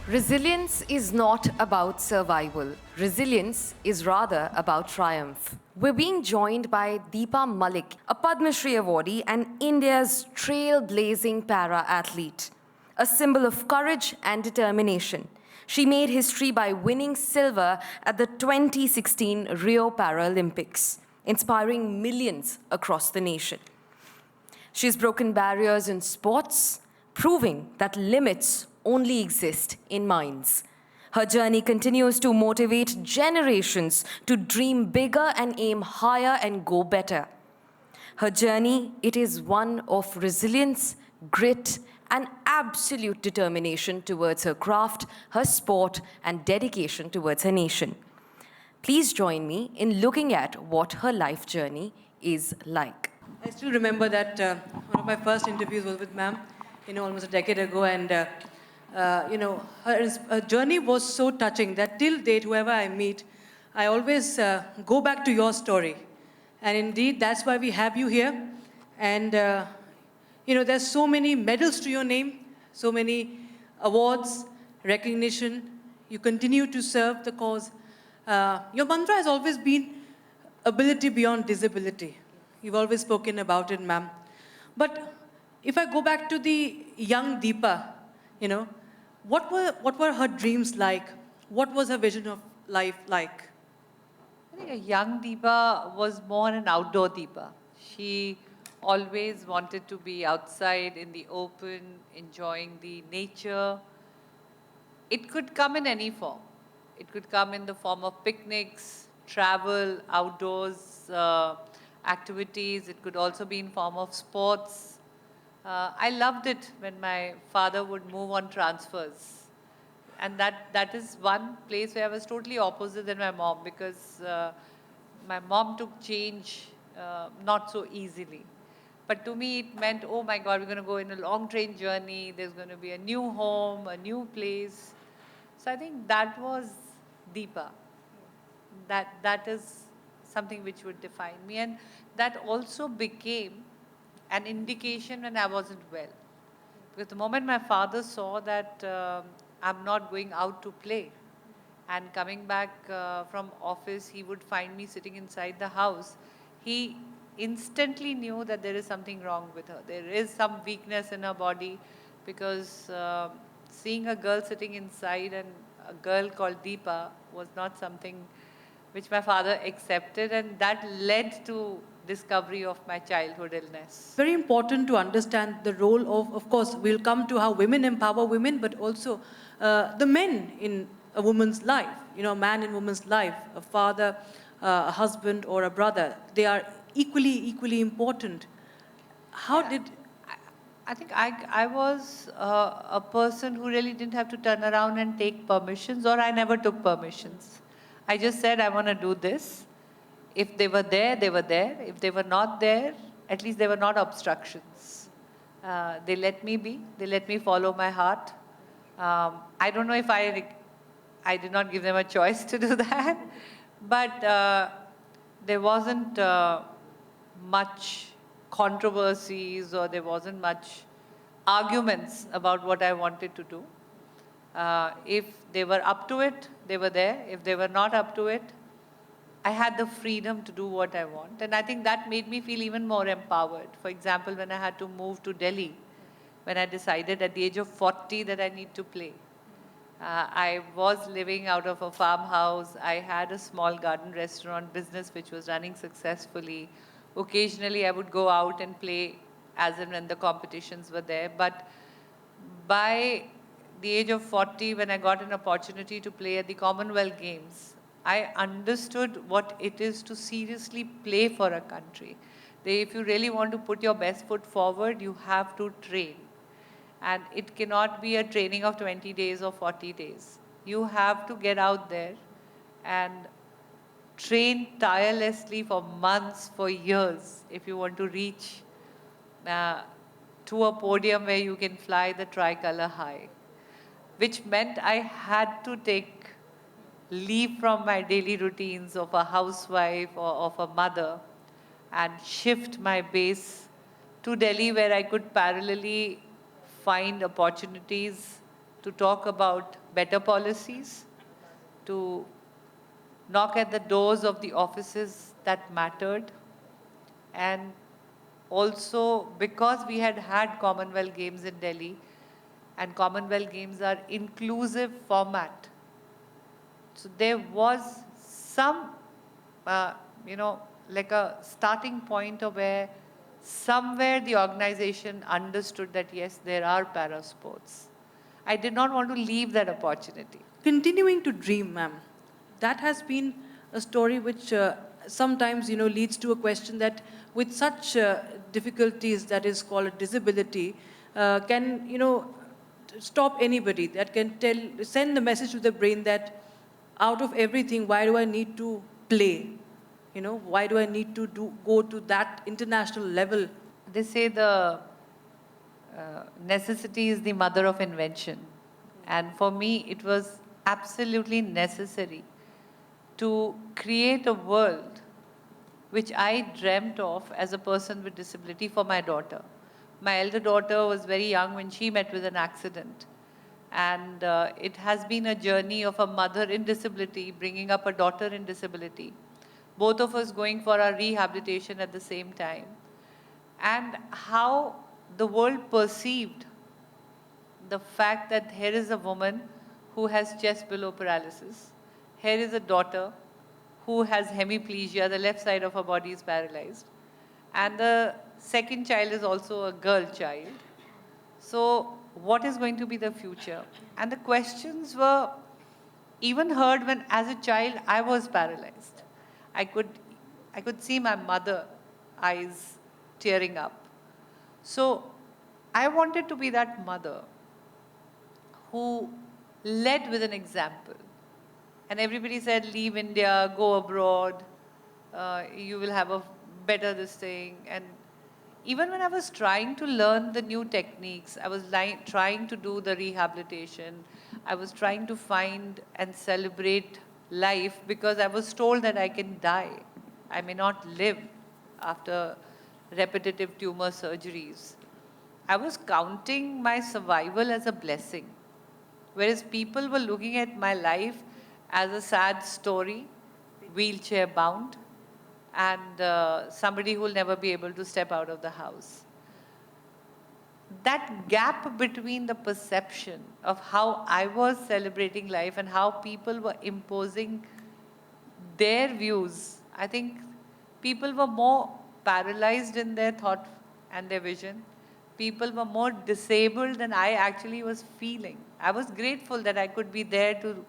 Resilience is not about survival. Resilience is rather about triumph. We're being joined by Deepa Malik, a Padma Shri awardee and India's trailblazing para-athlete, a symbol of courage and determination. She made history by winning silver at the 2016 Rio Paralympics, inspiring millions across the nation. She's broken barriers in sports, proving that limits only exist in minds. Her journey continues to motivate generations to dream bigger and aim higher and go better. Her journey, it is one of resilience, grit, and absolute determination towards her craft, her sport, and dedication towards her nation. Please join me in looking at what her life journey is like. I still remember that one of my first interviews was with ma'am, almost a decade ago, and her journey was so touching that till date, whoever I meet, I always go back to your story. And indeed, that's why we have you here. And, there's so many medals to your name, so many awards, recognition. You continue to serve the cause. Your mantra has always been ability beyond disability. You've always spoken about it, ma'am. But if I go back to the young Deepa, what were her dreams like? What was her vision of life like? I think a young Deepa was more an outdoor Deepa. She always wanted to be outside in the open, enjoying the nature. It could come in any form. It could come in the form of picnics, travel, outdoors, activities. It could also be in form of sports. I loved it when my father would move on transfers. And that is one place where I was totally opposite than my mom, because my mom took change not so easily. But to me, it meant, oh my God, we're going to go in a long train journey. There's going to be a new home, a new place. So I think that was Deepa. That is something which would define me. And that also became an indication when I wasn't well. Because the moment my father saw that I'm not going out to play, and coming back from office, he would find me sitting inside the house, he instantly knew that there is something wrong with her. There is some weakness in her body, because seeing a girl sitting inside and a girl called Deepa was not something which my father accepted, and that led to discovery of my childhood illness. Very important to understand the role of course, we'll come to how women empower women, but also the men in a woman's life, a man in a woman's life, a father, a husband, or a brother. They are equally important. I think I was a person who really didn't have to turn around and take permissions, or I never took permissions. I just said, I want to do this. If they were there, they were there. If they were not there, at least they were not obstructions. They let me be. They let me follow my heart. I don't know if I did not give them a choice to do that, but there wasn't much controversies, or there wasn't much arguments about what I wanted to do. If they were up to it, they were there. If they were not up to it, I had the freedom to do what I want. And I think that made me feel even more empowered. For example, when I had to move to Delhi, when I decided at the age of 40 that I need to play. I was living out of a farmhouse. I had a small garden restaurant business which was running successfully. Occasionally, I would go out and play as and when the competitions were there. But by the age of 40, when I got an opportunity to play at the Commonwealth Games, I understood what it is to seriously play for a country. If you really want to put your best foot forward, you have to train. And it cannot be a training of 20 days or 40 days. You have to get out there and train tirelessly for months, for years, if you want to reach to a podium where you can fly the tricolor high. Which meant I had to take leave from my daily routines of a housewife or of a mother and shift my base to Delhi, where I could parallelly find opportunities to talk about better policies, to knock at the doors of the offices that mattered, and also because we had had Commonwealth Games in Delhi, and Commonwealth Games are inclusive format. So there was some, like a starting point of where somewhere the organization understood that yes, there are para sports. I did not want to leave that opportunity. Continuing to dream, ma'am, that has been a story which sometimes, leads to a question that with such difficulties that is called a disability, can, stop anybody, that can send the message to the brain that out of everything, why do I need to play? Why do I need to go to that international level? They say the necessity is the mother of invention. And for me, it was absolutely necessary to create a world which I dreamt of as a person with disability for my daughter. My elder daughter was very young when she met with an accident. And it has been a journey of a mother in disability, bringing up a daughter in disability. Both of us going for our rehabilitation at the same time. And how the world perceived the fact that here is a woman who has chest below paralysis. Here is a daughter who has hemiplegia, the left side of her body is paralyzed. And the second child is also a girl child. So what is going to be the future? And the questions were even heard when, as a child, I was paralyzed. I could see my mother eyes tearing up. So I wanted to be that mother who led with an example. And everybody said, leave India, go abroad, you will have a better this thing. And even when I was trying to learn the new techniques, I was trying to do the rehabilitation, I was trying to find and celebrate life because I was told that I can die. I may not live after repetitive tumor surgeries. I was counting my survival as a blessing, whereas people were looking at my life as a sad story, wheelchair bound, and somebody who will never be able to step out of the house. That gap between the perception of how I was celebrating life and how people were imposing their views, I think people were more paralyzed in their thought and their vision. People were more disabled than I actually was feeling. I was grateful that I could be there to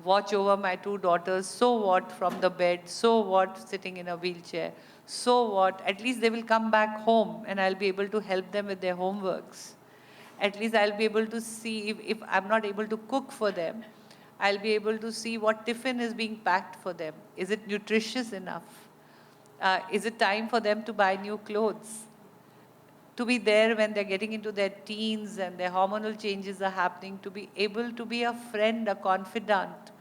watch over my two daughters. So what, from the bed? So what, sitting in a wheelchair? So what, at least they will come back home and I'll be able to help them with their homeworks. At least I'll be able to see, if I'm not able to cook for them, I'll be able to see what tiffin is being packed for them. Is it nutritious enough? Is it time for them to buy new clothes? To be there when they're getting into their teens and their hormonal changes are happening, to be able to be a friend, a confidant.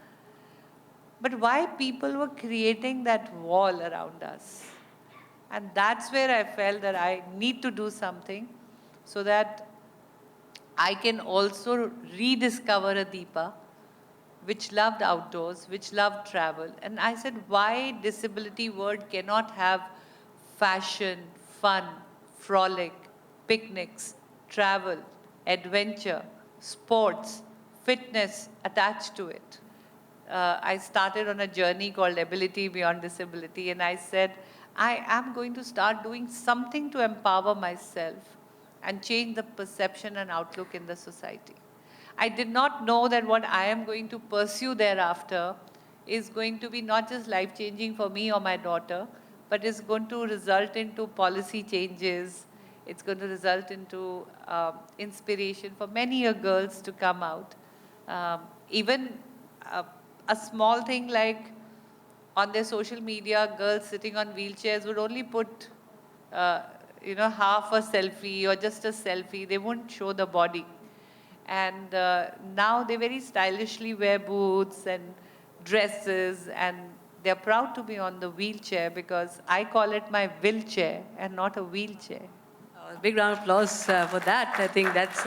But why people were creating that wall around us? And that's where I felt that I need to do something so that I can also rediscover a Deepa which loved outdoors, which loved travel. And I said, why disability word cannot have fashion, fun, frolic, picnics, travel, adventure, sports, fitness attached to it. I started on a journey called Ability Beyond Disability, and I said, I am going to start doing something to empower myself and change the perception and outlook in the society. I did not know that what I am going to pursue thereafter is going to be not just life-changing for me or my daughter, but is going to result into policy changes. It's going to result into inspiration for many girls to come out. Even a small thing like on their social media, girls sitting on wheelchairs would only put, half a selfie or just a selfie. They won't show the body. And now they very stylishly wear boots and dresses, and they're proud to be on the wheelchair because I call it my wheelchair and not a wheelchair. Big round of applause for that. I think that's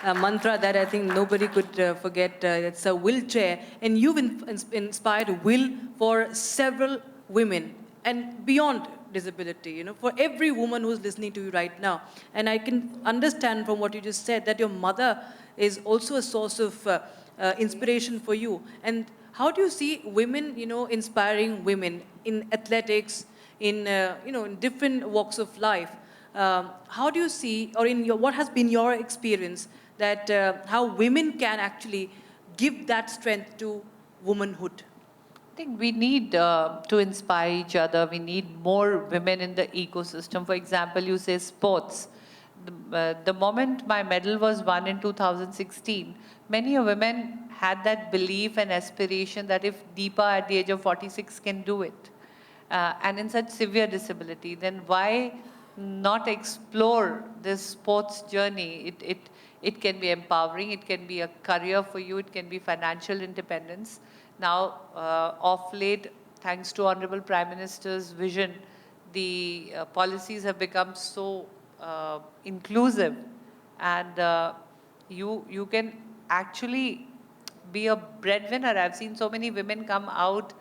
mantra that I think nobody could forget. It's a wheelchair, and you've inspired will for several women and beyond disability. You know, for every woman who's listening to you right now, and I can understand from what you just said that your mother is also a source of inspiration for you. And how do you see women, inspiring women in athletics, in different walks of life? How do you see, or what has been your experience that how women can actually give that strength to womanhood? I think we need to inspire each other. We need more women in the ecosystem. For example, you say sports. The moment my medal was won in 2016, many women had that belief and aspiration that if Deepa at the age of 46 can do it, and in such severe disability, then why not explore this sports journey? It can be empowering, it can be a career for you, it can be financial independence. Now, of late, thanks to Honorable Prime Minister's vision, the policies have become so inclusive, and you can actually be a breadwinner. I've seen so many women come out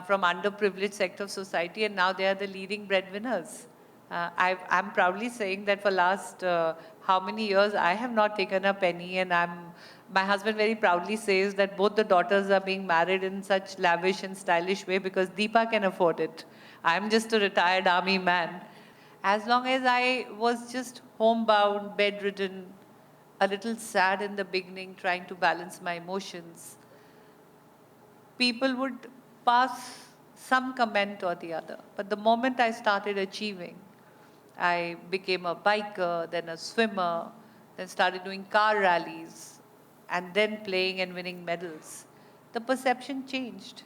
from underprivileged sector of society, and now they are the leading breadwinners. I'm proudly saying that for last how many years I have not taken a penny, and my husband very proudly says that both the daughters are being married in such lavish and stylish way because Deepa can afford it. I'm just a retired army man. As long as I was just homebound, bedridden, a little sad in the beginning, trying to balance my emotions, people would pass some comment or the other. But the moment I started achieving, I became a biker, then a swimmer, then started doing car rallies, and then playing and winning medals. The perception changed.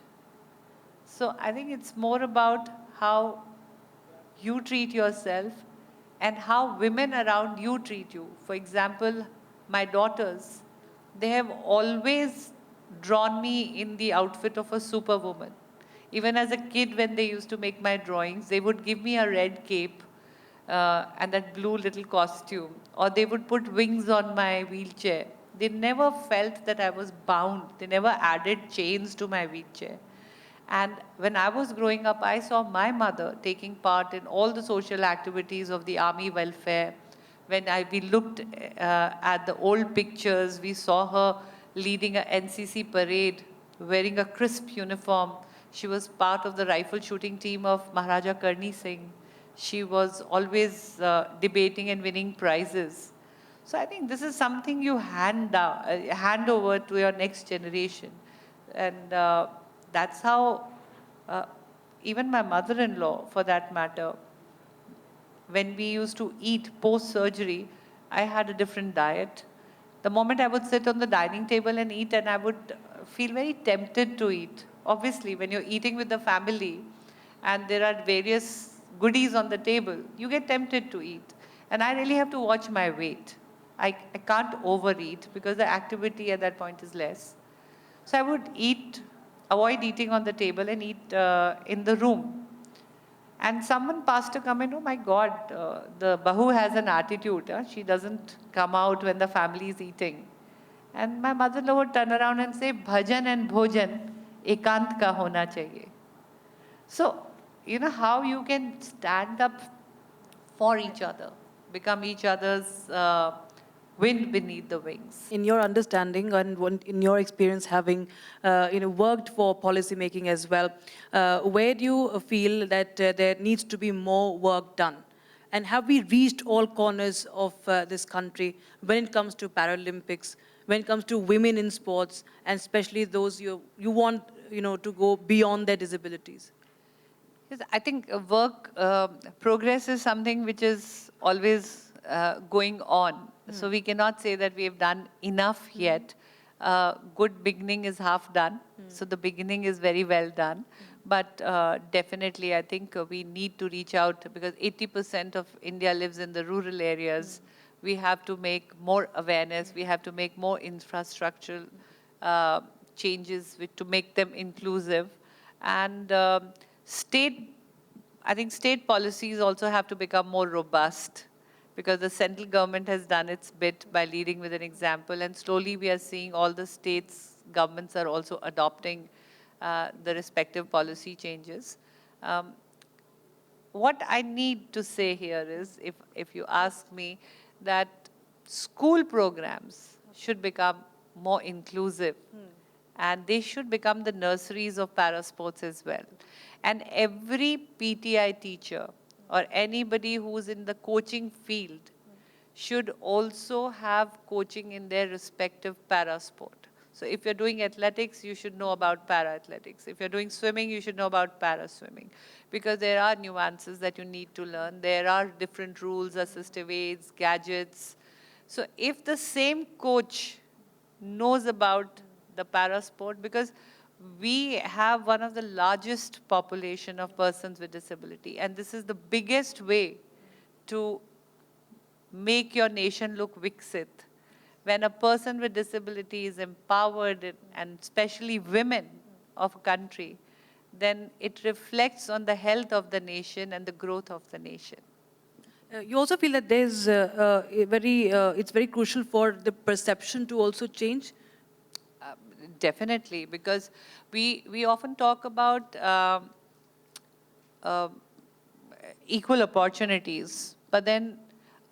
So I think it's more about how you treat yourself and how women around you treat you. For example, my daughters, they have always drawn me in the outfit of a superwoman. Even as a kid, when they used to make my drawings, they would give me a red cape and that blue little costume, or they would put wings on my wheelchair. They never felt that I was bound. They never added chains to my wheelchair. And when I was growing up, I saw my mother taking part in all the social activities of the army welfare. When we looked at the old pictures, we saw her leading a NCC parade, wearing a crisp uniform. She was part of the rifle shooting team of Maharaja Karni Singh. She was always debating and winning prizes. So I think this is something you hand over to your next generation. And that's how even my mother-in-law, for that matter, when we used to eat post-surgery, I had a different diet. The moment I would sit on the dining table and eat, and I would feel very tempted to eat. Obviously, when you're eating with the family and there are various goodies on the table, you get tempted to eat. And I really have to watch my weight. I can't overeat because the activity at that point is less. So I would avoid eating on the table and eat in the room. And someone passed a comment, oh my God, the Bahu has an attitude. She doesn't come out when the family is eating. And my mother-in-law would turn around and say, bhajan and bhojan ekant ka hona chahiye. So, you know how you can stand up for each other, become each other's wind beneath the wings. In your understanding and in your experience having worked for policy making as well, where do you feel that there needs to be more work done? And have we reached all corners of this country when it comes to Paralympics, when it comes to women in sports, and especially those you want to go beyond their disabilities? Yes, I think progress is something which is always going on. So we cannot say that we have done enough yet. Good beginning is half done. So the beginning is very well done. But definitely, I think we need to reach out because 80% of India lives in the rural areas. We have to make more awareness. We have to make more infrastructural changes to make them inclusive. And I think state policies also have to become more robust. because the central government has done its bit by leading with an example, and slowly we are seeing all the states, governments are also adopting the respective policy changes. What I need to say here is, if you ask me, that school programs should become more inclusive, and they should become the nurseries of parasports as well. And every PTI teacher or anybody who's in the coaching field should also have coaching in their respective parasport. So if you're doing athletics, you should know about para-athletics. If you're doing swimming, you should know about para-swimming. Because there are nuances that you need to learn. There are different rules, assistive aids, gadgets. So if the same coach knows about the parasport, because we have one of the largest population of persons with disability, and this is the biggest way to make your nation look Viksit. When a person with disability is empowered, and especially women of a country, then it reflects on the health of the nation and the growth of the nation. You also feel that there's it's very crucial for the perception to also change? Definitely, because we often talk about equal opportunities, but then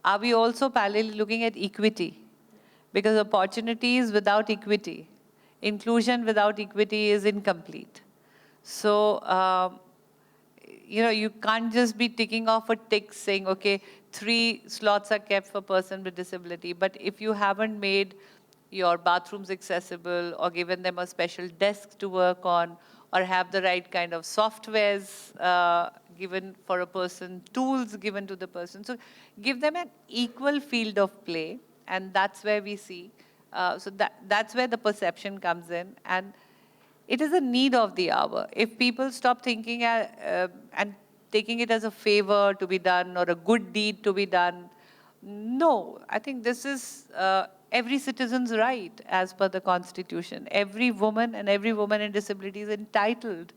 are we also parallelly looking at equity? Because opportunities without equity, inclusion without equity is incomplete. So, you can't just be ticking off a tick saying, okay, 3 slots are kept for person with disability. But if you haven't made your bathrooms accessible or given them a special desk to work on, or have the right kind of softwares given for a person, tools given to the person. So give them an equal field of play, and that's where we see. So that's where the perception comes in. And it is a need of the hour. If people stop thinking and taking it as a favor to be done or a good deed to be done, no, I think this is every citizen's right as per the Constitution. Every woman and every woman in disability is entitled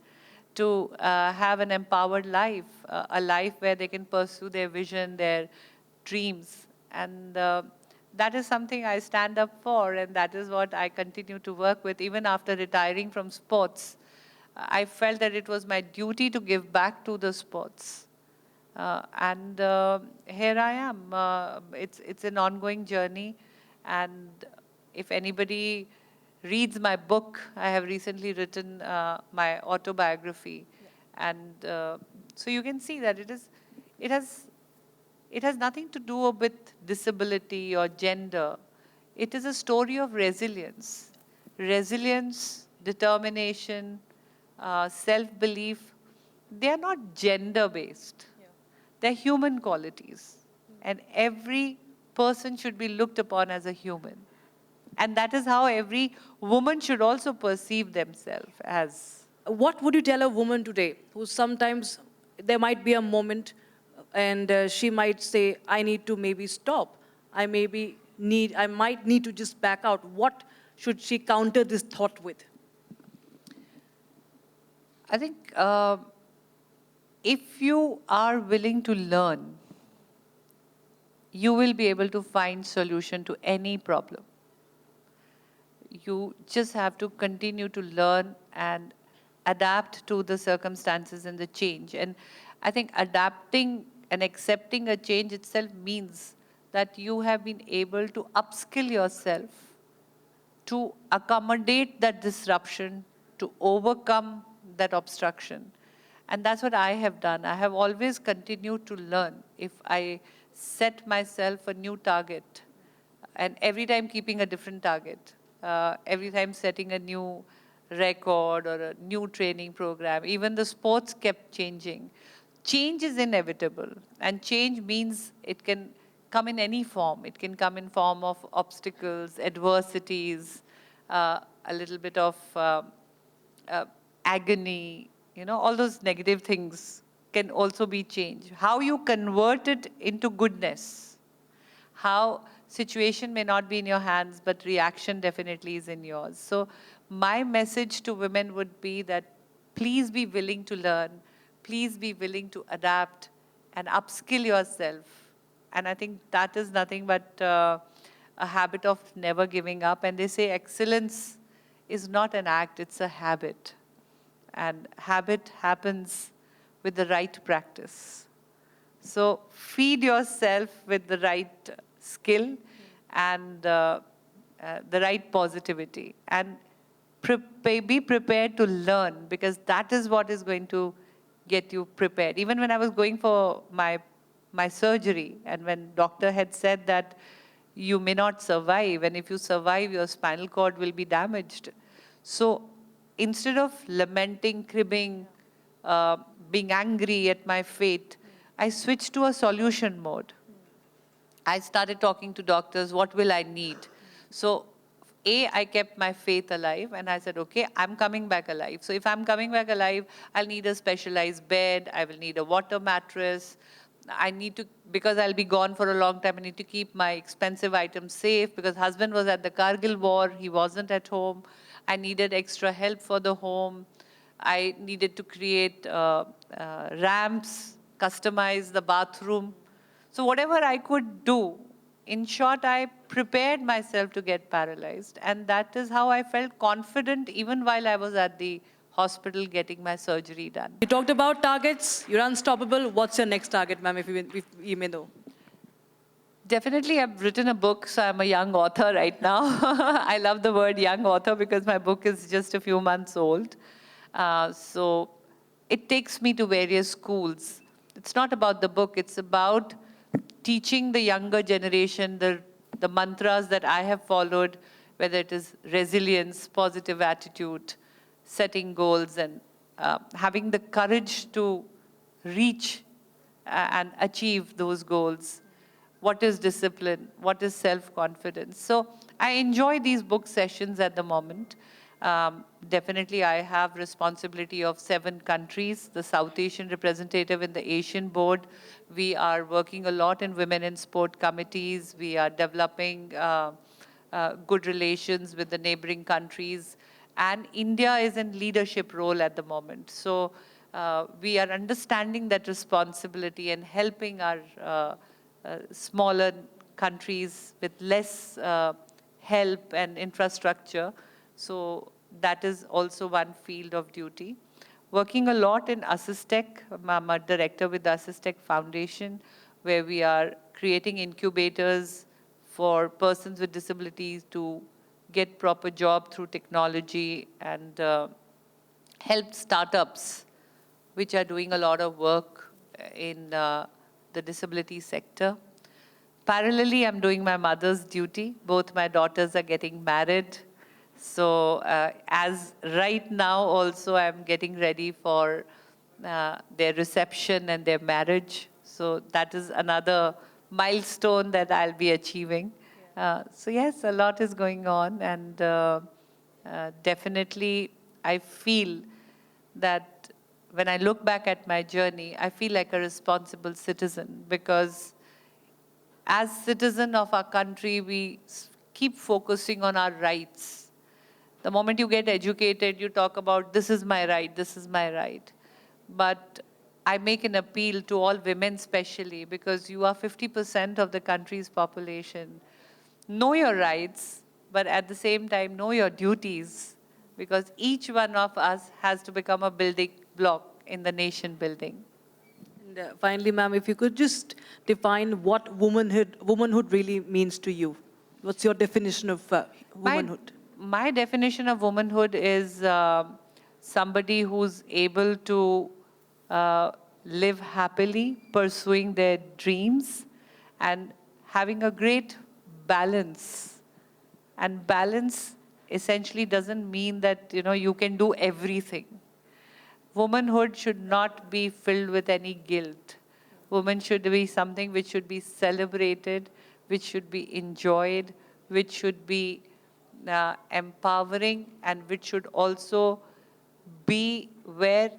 to have an empowered life, a life where they can pursue their vision, their dreams. And that is something I stand up for, and that is what I continue to work with. Even after retiring from sports, I felt that it was my duty to give back to the sports. And here I am. It's an ongoing journey. And if anybody reads my book, I have recently written my autobiography. And so you can see that it has nothing to do with disability or gender. It is a story of resilience. Resilience, determination, self-belief. They are not gender-based. They're human qualities. And every person should be looked upon as a human. And that is how every woman should also perceive themselves as. What would you tell a woman today who sometimes there might be a moment and she might say, I need to maybe stop. I might need to just back out. What should she counter this thought with? I think if you are willing to learn, you will be able to find solution to any problem. You just have to continue to learn and adapt to the circumstances and the change. And I think adapting and accepting a change itself means that you have been able to upskill yourself to accommodate that disruption, to overcome that obstruction. And that's what I have done. I have always continued to learn. If I set myself a new target, and every time keeping a different target, every time setting a new record or a new training program, even the sports kept changing. Change is inevitable, and change means it can come in any form. It can come in form of obstacles, adversities, a little bit of agony, all those negative things can also be changed. How you convert it into goodness, how situation may not be in your hands, but reaction definitely is in yours. So my message to women would be that please be willing to learn, please be willing to adapt and upskill yourself, And I think that is nothing but a habit of never giving up. And they say excellence is not an act, it's a habit. And habit happens with the right practice. So feed yourself with the right skill and the right positivity. And be prepared to learn, because that is what is going to get you prepared. Even when I was going for my surgery, and when doctor had said that you may not survive, and if you survive, your spinal cord will be damaged. So instead of lamenting, cribbing, being angry at my fate, I switched to a solution mode. I started talking to doctors, what will I need? So I kept my faith alive, and I said, okay, I'm coming back alive. So if I'm coming back alive, I'll need a specialized bed, I will need a water mattress, I need to, because I'll be gone for a long time, I need to keep my expensive items safe, because husband was at the Kargil war, he wasn't at home. I needed extra help for the home. I needed to create ramps, customize the bathroom. So whatever I could do, in short, I prepared myself to get paralyzed. And that is how I felt confident even while I was at the hospital getting my surgery done. You talked about targets. You're unstoppable. What's your next target, ma'am, if you may know? Definitely, I've written a book, so I'm a young author right now. I love the word young author because my book is just a few months old. So it takes me to various schools. It's not about the book, it's about teaching the younger generation the mantras that I have followed, whether it is resilience, positive attitude, setting goals, and having the courage to reach and achieve those goals. What is discipline? What is self-confidence? So I enjoy these book sessions at the moment. Definitely, I have responsibility of 7 countries, the South Asian representative in the Asian board. We are working a lot in women in sport committees. We are developing good relations with the neighboring countries. And India is in leadership role at the moment. So we are understanding that responsibility and helping our smaller countries with less help and infrastructure. So that is also one field of duty. Working a lot in Assistec. I'm a director with the Assistec Foundation, where we are creating incubators for persons with disabilities to get proper job through technology, and help startups which are doing a lot of work in the disability sector. Parallelly, I'm doing my mother's duty. Both my daughters are getting married. So as right now also, I'm getting ready for their reception and their marriage. So that is another milestone that I'll be achieving. So yes, a lot is going on, and definitely I feel that when I look back at my journey, I feel like a responsible citizen, because as citizen of our country, we keep focusing on our rights. The moment you get educated, you talk about, this is my right, this is my right. But I make an appeal to all women especially, because you are 50% of the country's population. Know your rights, but at the same time, know your duties, because each one of us has to become a building block in the nation building. And finally, ma'am, if you could just define what womanhood really means to you. What's your definition of womanhood? My definition of womanhood is somebody who's able to live happily, pursuing their dreams, and having a great balance. And balance essentially doesn't mean that you can do everything. Womanhood should not be filled with any guilt. Woman should be something which should be celebrated, which should be enjoyed, which should be empowering, and which should also be where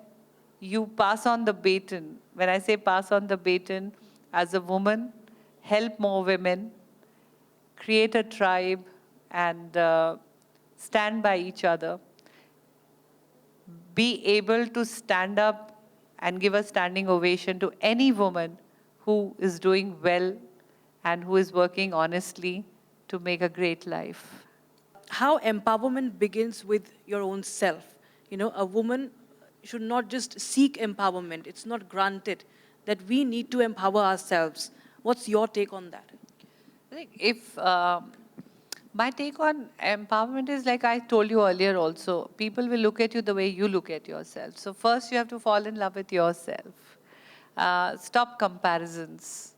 you pass on the baton. When I say pass on the baton, as a woman, help more women, create a tribe, and stand by each other. Be able to stand up and give a standing ovation to any woman who is doing well and who is working honestly to make a great life. How empowerment begins with your own self. You know, a woman should not just seek empowerment. It's not granted that we need to empower ourselves. What's your take on that? I think if my take on empowerment is like I told you earlier also, people will look at you the way you look at yourself. So first you have to fall in love with yourself. Stop comparisons.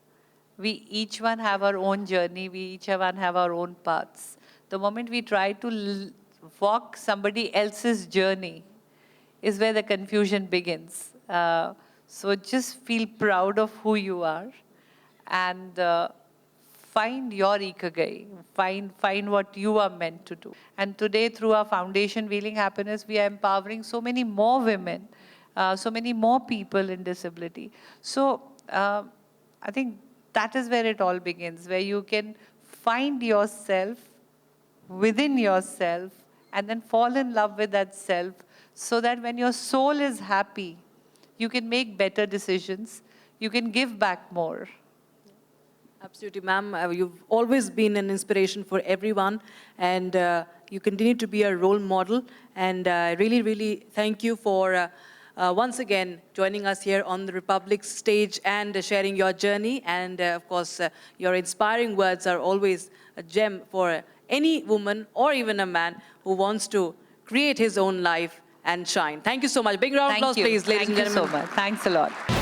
We each one have our own journey. We each one have our own paths. The moment we try to walk somebody else's journey is where the confusion begins. So just feel proud of who you are and find your ikigai, find what you are meant to do. And today through our foundation, Wheeling Happiness, we are empowering so many more women, so many more people in disability. So I think that is where it all begins, where you can find yourself within yourself and then fall in love with that self so that when your soul is happy, you can make better decisions, you can give back more. Absolutely, ma'am. You've always been an inspiration for everyone, and you continue to be a role model. And I really, really thank you for once again joining us here on the Republic's stage and sharing your journey. And of course, your inspiring words are always a gem for any woman or even a man who wants to create his own life and shine. Thank you so much. Big round of applause, please, ladies and gentlemen. Thank you so much. Thanks a lot.